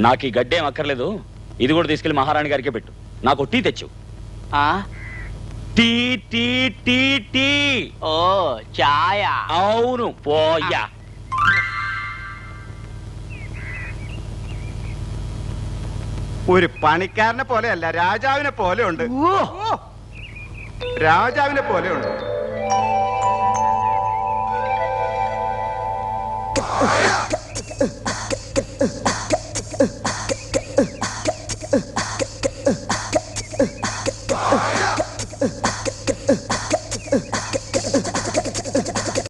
నాకు ఈ గడ్డేం అక్కర్లేదు, ఇది కూడా తీసుకెళ్లి మహారాణి గారికే పెట్టు. నాకు టీ తెచ్చు. Tea tea tea tea. ఓ చాయ. అవును పోయా. ഒരു പണിക്കാരനെ പോലെയല്ല, രാജാവിനെ പോലെ ഉണ്ട്. രാജാവിനെ പോലെ ഉണ്ട്.